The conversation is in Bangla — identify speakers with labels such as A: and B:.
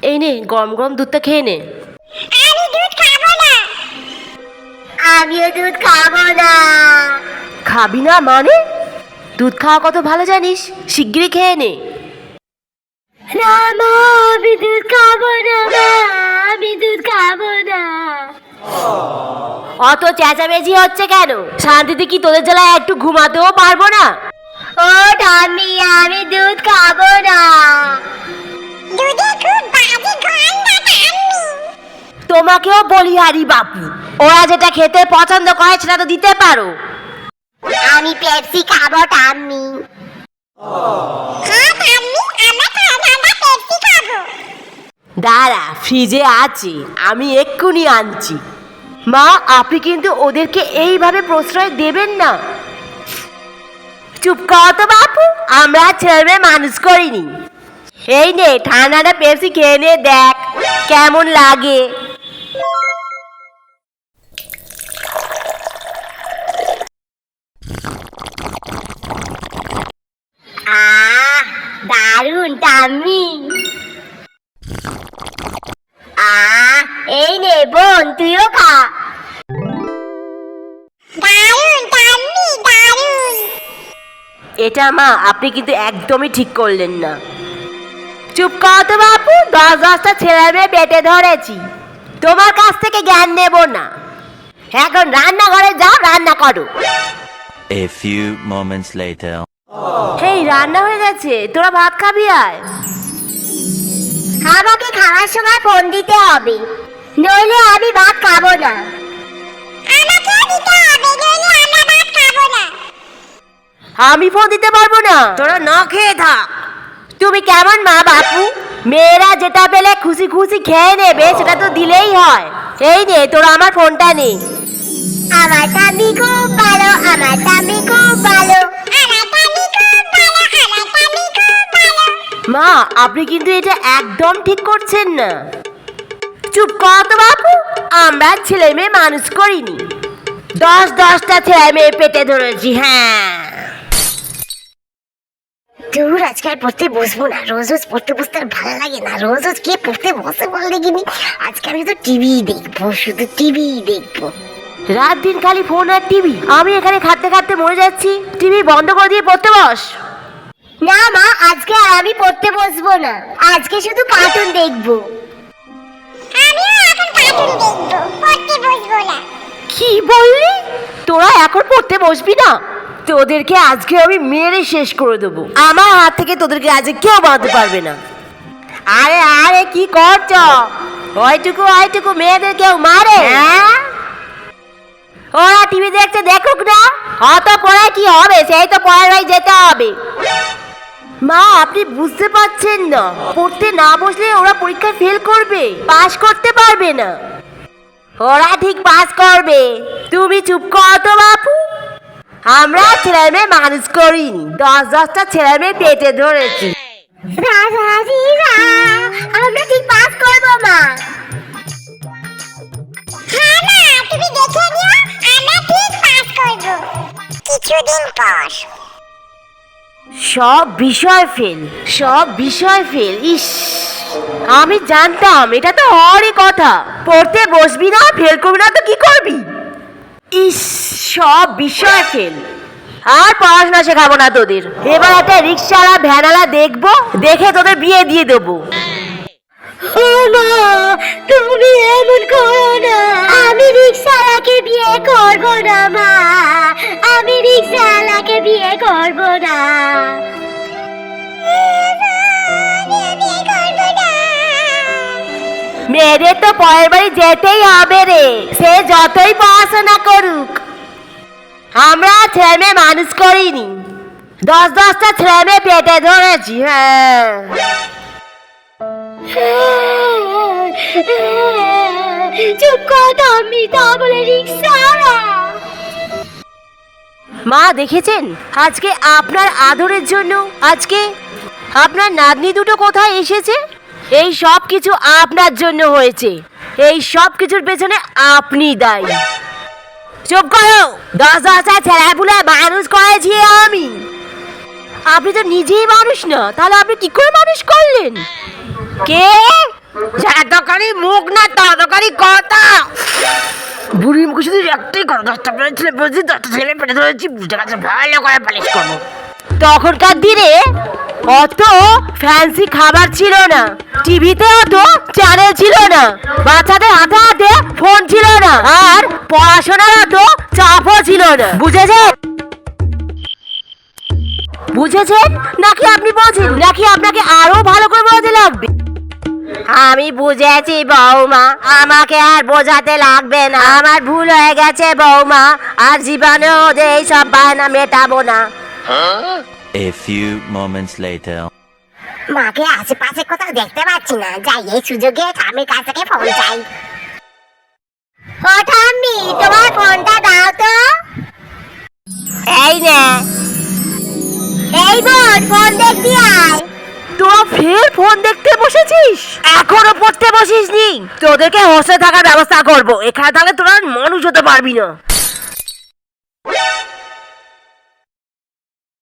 A: এই নে গরম গরম দুধটা খেয়ে নে।
B: আমি দুধ খাবো না। আমিও দুধ খাবো না।
A: খাবি না মানে? দুধ খাওয়া কত ভালো জানিস, শিগগিরই খেয়ে নে।
B: না মা, আমি দুধ খাবো না মা, আমি দুধ খাবো না।
A: অত চেঁচামেচি হচ্ছে কেন? শান্তিতে কি তোদের জ্বালায় একটু ঘুমাতেও পারবো না?
B: ও ঠাম্মি, আমি দুধ খাবো না। দুধে খুব বাজে গন্ধ ঠাম্মি।
A: তোমাকেও বলি হারি বাপু, ওরা যেটা খেতে পছন্দ করে সেটা তো দিতে পারো।
B: আমি পেপসি খাবো ঠাম্মি। হ্যাঁ ঠাম্মি, আমরা পেপসি খাবো।
A: দাঁড়া, ফ্রিজে আছে, আমি এক্ষুনি আনছি। মা, আপনি কিন্তু ওদেরকে এইভাবে প্রশ্রয় দেবেন না। চুপ কর তো বাপু, আমরা ছেলে মেয়ে মানুষ করিনি। এই নে ঠান্ডাটা পেপসি খেয়ে নে, দেখ কেমন লাগে।
B: আহ, দারুন ঠাম্মি। এই নে বোন, তুইও খা। দারুন ঠাম্মি, দারুন।
A: এটা মা আপনি কিন্তু একদমই ঠিক করলেন না। চুপ কর তো বাপু, 10-10টা ছেলে মেয়ে পেটে ধরেছি, তোমার কাছ থেকে জ্ঞান নেব না। এখন রান্নাঘরে যাও, রান্না করো।
C: A few moments later.
A: এই রান্না হয়ে গেছে, তোরা ভাত খাবি আয়।
B: আমাকে খাওয়ার সময় ফোন দিতে হবে, নইলে আমি ভাত খাবো না। আমাকেও দিতে হবে, নইলে আমরা ভাত খাবো না।
A: আমি ফোন দিতে পারবো না, তোরা না খেয়ে থাক। তুমি কেমন মা বাপু, মেয়েরা যেটা পেলে খুশি খুশি খেয়ে নেবে সেটা তো দিলেই হয়। এই নে তোরা আমার ফোনটা নে।
B: আমার ঠাম্মি খুব ভালো, আমার ঠাম্মি খুব ভালো, আমার ঠাম্মি খুব ভালো, আমার ঠাম্মি খুব ভালো।
A: মা, আপনি কিন্তু এটা একদম ঠিক করছেন না। চুপ কর তো বাপু, আমরা ছেলে মেয়ে মানুষ করিনি, 10-10টা ছেলে মেয়ে পেটে ধরেছি। হ্যাঁ,
B: দূর, আজকে আর পড়তে বসবো না। রোজ রোজ পড়তে বসতে আর ভালো লাগে না। রোজ রোজ কে পড়তে বসে বল দেখিনি। আজকে আমি তো টিভি দেখবো, শুধু টিভি দেখবো।
A: রাত দিন খালি ফোন আর টিভি। আমি এখানে খাটতে খাটতে মরে যাচ্ছি, টিভি বন্ধ করে দিয়ে পড়তে বস।
B: না মা, আজকে আর আমি পড়তে বসবো না। আজকে শুধু কার্টুন দেখবো। আমিও এখন কার্টুন দেখবো, পড়তে বসবো না।
A: কি বললি? তোরা এখন পড়তে বসবি না? তোদেরকে আজকে আমি মেরে শেষ করে দেবো। আমার হাত থেকে তোদেরকে আজকে কেউ বাঁধতে পারবে না। আরে আরে কি করছ? ওইটুকু মেয়েদের কেউ মারে? হ্যাঁ, ওরা টিভি দেখছে, দেখুক না। অত পড়ে কি হবে, সেই তো পরের বাড়ি যেতে হবে। মা, আপনি বুঝতে পারছেন না, পড়তে না বসলে ওরা পরীক্ষায় ফেল করবে, পাশ করতে পারবে না। ওরা ঠিক পাস করবে, তুমি চুপ কর তো বাপু। আমরা ছেলে মেয়ে মানুষ করিনি, 10-10টা ছেলে মেয়ে পেটে ধরেছি।
B: আমরা ঠিক পাস করবো মা। হ্যাঁ মা, তুমি দেখে নিও, আমরা ঠিক পাস করবো কিছুদিন পর।
A: সব বিষয় ফেল, সব বিষয় ফেল। ইস, আমি জানতাম এটা তো হওয়ারই কথা। পড়তে বসবি না, ফেল করবি না তো কি করবি? ইস, সব বিষয় ফেল। আর পড়াশোনা শেখাবো না তোদের। এবার একটা রিক্সাওয়ালা ভ্যানওয়ালা দেখবো, দেখে তোদের বিয়ে দিয়ে দেবো।
B: ও মা, তুমি এমন করো না। আমি রিক্সাওয়ালাকে বিয়ে করবো না মা, আমি রিক্সাওয়ালাকে বিয়ে করবো না।
A: মেয়েদের তো পরের বাড়ি যেতেই হবে রে, সে যতই পড়াশোনা করুক। আমরা ছেলে মেয়ে মানুষ করিনি, 10-10টা ছেলে মেয়ে পেটে ধরেছি। হ্যাঁ,
B: চুপ কর আমি, তা বলে রিক্সাওয়ালা।
A: মা দেখেছেন, আজকে আপনার আদরের জন্য আজকে আপনার নাতনি দুটো কোথায় এসেছে? এই সব কিছু আপনার জন্য হয়েছে, এই সব কিছুর পেছনে আপনি দায়ী। চুপ করো, 10-10টা ছেলেপুলে মানুষ করেছি আমি। আপনি তো নিজেই মানুষ না, তাহলে আপনি কি করে মানুষ করলেন? কে? এতখানি মুখ না ততখানি কথা। বুড়ির মুখে শুধু একটাই কথা, 10টা পেটে ছেলে পেয়েছি, 10টা ছেলে পেটে ধরেছি, বুঝতে পারছি, ভালো করে পালিশ করবো। তখনকার দিনে অত ফ্যান্সি খাবার ছিল না, টিভিতে অত চ্যানেল ছিল না, বাচ্চাদের হাতে হাতে ফোন ছিল না, আর পড়াশোনার অত চাপও ছিল না। বুঝেছেন? বুঝেছেন নাকি আপনি বোঝেন, নাকি আপনাকে আরো ভালো করে বোঝাতে লাগবে? আমি বুঝেছি বৌমা, আমাকে আর বোঝাতে লাগবে না। আমার ভুল হয়ে গেছে বৌমা, আর জীবনে ওদের এইসব বায়না মেটাবো না।
C: A few moments later.
B: মাকে আশেপাশে কোথাও দেখতে পাচ্ছি না, যাই এই সুযোগে ঠাম্মির কাছ থেকে ফোন চাই। ও ঠাম্মি, তোমার ফোনটা দাও তো।
A: এই নে।
B: এই বোন, ফোন দেখতে আয়।
A: তোরা ফের ফোন দেখতে বসেছিস? এখনো পড়তে বসিসনি? তোদেরকে হোস্টেলে থাকার ব্যবস্থা করবো, এখানে থাকলে তোরা মানুষ হতে পারবি না।